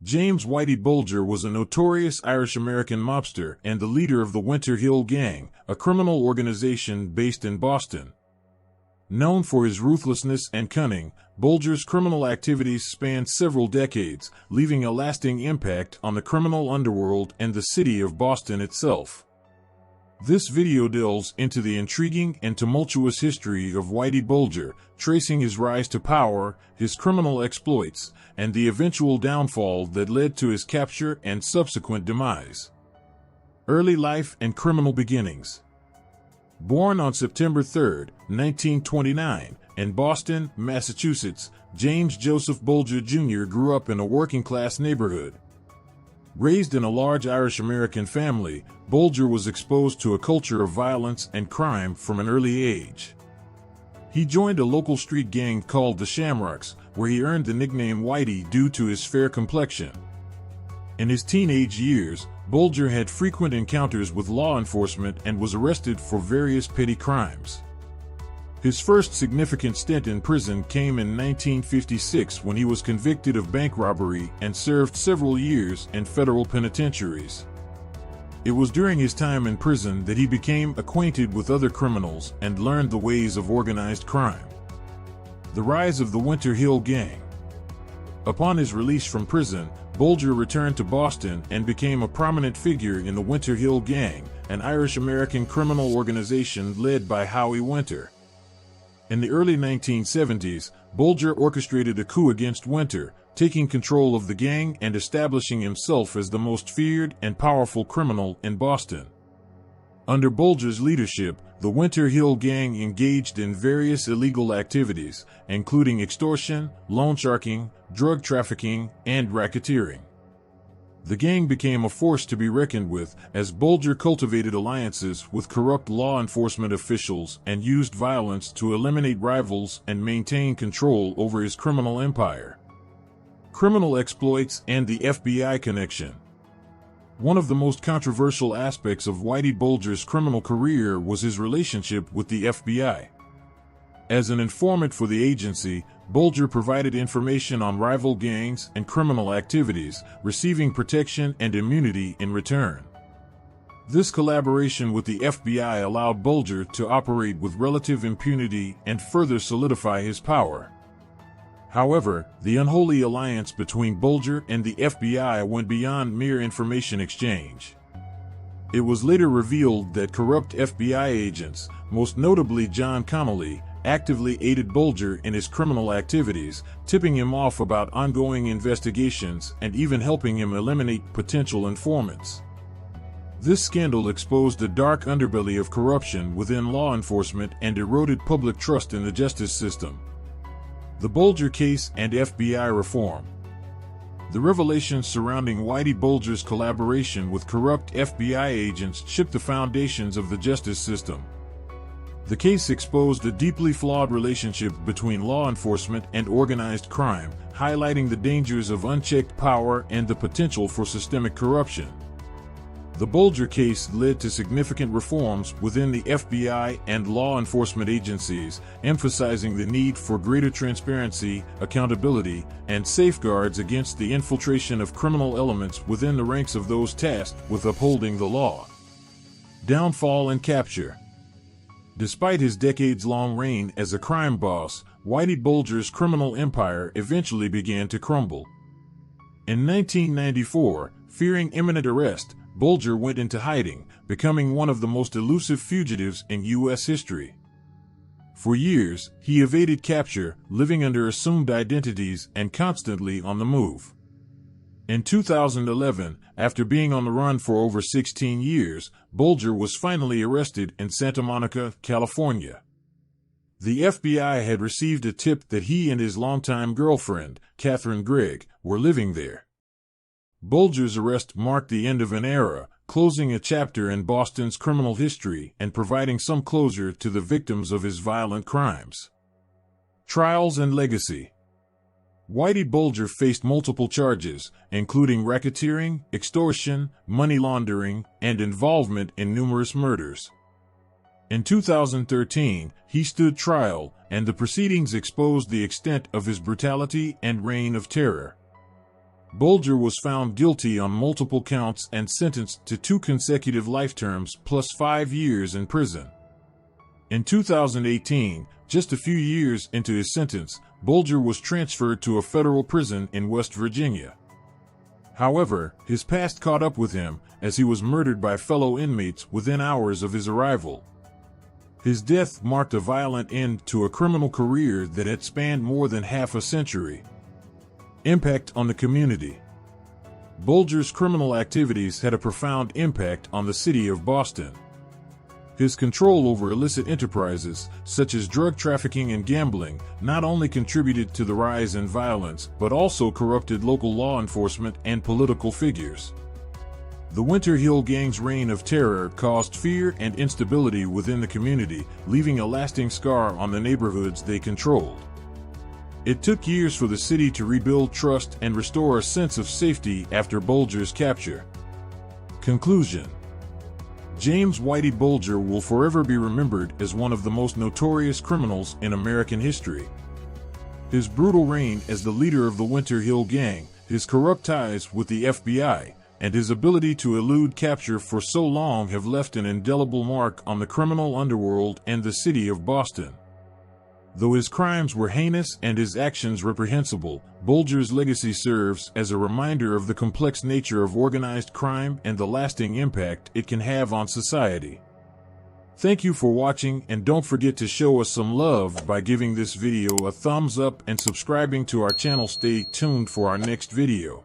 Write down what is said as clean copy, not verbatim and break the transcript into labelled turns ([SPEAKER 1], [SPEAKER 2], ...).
[SPEAKER 1] James Whitey Bulger was a notorious Irish-American mobster and the leader of the Winter Hill Gang, a criminal organization based in Boston. Known for his ruthlessness and cunning, Bulger's criminal activities spanned several decades, leaving a lasting impact on the criminal underworld and the city of Boston itself. This video delves into the intriguing and tumultuous history of Whitey Bulger, tracing his rise to power, his criminal exploits, and the eventual downfall that led to his capture and subsequent demise. Early life and criminal beginnings. Born on September 3, 1929, in Boston, Massachusetts, James Joseph Bulger Jr. grew up in a working-class neighborhood. Raised in a large Irish-American family, Bulger was exposed to a culture of violence and crime from an early age. He joined a local street gang called the Shamrocks, where he earned the nickname Whitey due to his fair complexion. In his teenage years, Bulger had frequent encounters with law enforcement and was arrested for various petty crimes. His first significant stint in prison came in 1956 when he was convicted of bank robbery and served several years in federal penitentiaries. It was during his time in prison that he became acquainted with other criminals and learned the ways of organized crime. The rise of the Winter Hill Gang. Upon his release from prison, Bulger returned to Boston and became a prominent figure in the Winter Hill Gang, an Irish-American criminal organization led by Howie Winter. In the early 1970s, Bulger orchestrated a coup against Winter, taking control of the gang and establishing himself as the most feared and powerful criminal in Boston. Under Bulger's leadership, the Winter Hill Gang engaged in various illegal activities, including extortion, loan sharking, drug trafficking, and racketeering. The gang became a force to be reckoned with as Bulger cultivated alliances with corrupt law enforcement officials and used violence to eliminate rivals and maintain control over his criminal empire. Criminal exploits and the FBI connection. One of the most controversial aspects of Whitey Bulger's criminal career was his relationship with the FBI. As an informant for the agency, Bulger provided information on rival gangs and criminal activities, receiving protection and immunity in return. This collaboration with the FBI allowed Bulger to operate with relative impunity and further solidify his power. However, the unholy alliance between Bulger and the FBI went beyond mere information exchange. It was later revealed that corrupt FBI agents, most notably John Connolly, actively aided Bulger in his criminal activities, tipping him off about ongoing investigations and even helping him eliminate potential informants. This scandal exposed a dark underbelly of corruption within law enforcement and eroded public trust in the justice system. The Bulger case and FBI reform. The revelations surrounding Whitey Bulger's collaboration with corrupt FBI agents shook the foundations of the justice system. The case exposed a deeply flawed relationship between law enforcement and organized crime, highlighting the dangers of unchecked power and the potential for systemic corruption. The Bulger case led to significant reforms within the FBI and law enforcement agencies, emphasizing the need for greater transparency, accountability, and safeguards against the infiltration of criminal elements within the ranks of those tasked with upholding the law. Downfall and capture. Despite his decades-long reign as a crime boss, Whitey Bulger's criminal empire eventually began to crumble. In 1994, fearing imminent arrest, Bulger went into hiding, becoming one of the most elusive fugitives in U.S. history. For years, he evaded capture, living under assumed identities and constantly on the move. In 2011, after being on the run for over 16 years, Bulger was finally arrested in Santa Monica, California. The FBI had received a tip that he and his longtime girlfriend, Catherine Gregg, were living there. Bulger's arrest marked the end of an era, closing a chapter in Boston's criminal history and providing some closure to the victims of his violent crimes. Trials and legacy. Whitey Bulger faced multiple charges, including racketeering, extortion, money laundering, and involvement in numerous murders. In 2013, he stood trial, and the proceedings exposed the extent of his brutality and reign of terror. Bulger was found guilty on multiple counts and sentenced to 2 consecutive life terms plus 5 years in prison. In 2018, just a few years into his sentence, Bulger was transferred to a federal prison in West Virginia. However, his past caught up with him, as he was murdered by fellow inmates within hours of his arrival. His death marked a violent end to a criminal career that had spanned more than half a century. Impact on the community. Bulger's criminal activities had a profound impact on the city of Boston. His control over illicit enterprises, such as drug trafficking and gambling, not only contributed to the rise in violence, but also corrupted local law enforcement and political figures. The Winter Hill Gang's reign of terror caused fear and instability within the community, leaving a lasting scar on the neighborhoods they controlled. It took years for the city to rebuild trust and restore a sense of safety after Bulger's capture. Conclusion. James Whitey Bulger will forever be remembered as one of the most notorious criminals in American history. His brutal reign as the leader of the Winter Hill Gang, his corrupt ties with the FBI, and his ability to elude capture for so long have left an indelible mark on the criminal underworld and the city of Boston. Though his crimes were heinous and his actions reprehensible, Bulger's legacy serves as a reminder of the complex nature of organized crime and the lasting impact it can have on society. Thank you for watching, and don't forget to show us some love by giving this video a thumbs up and subscribing to our channel. Stay tuned for our next video.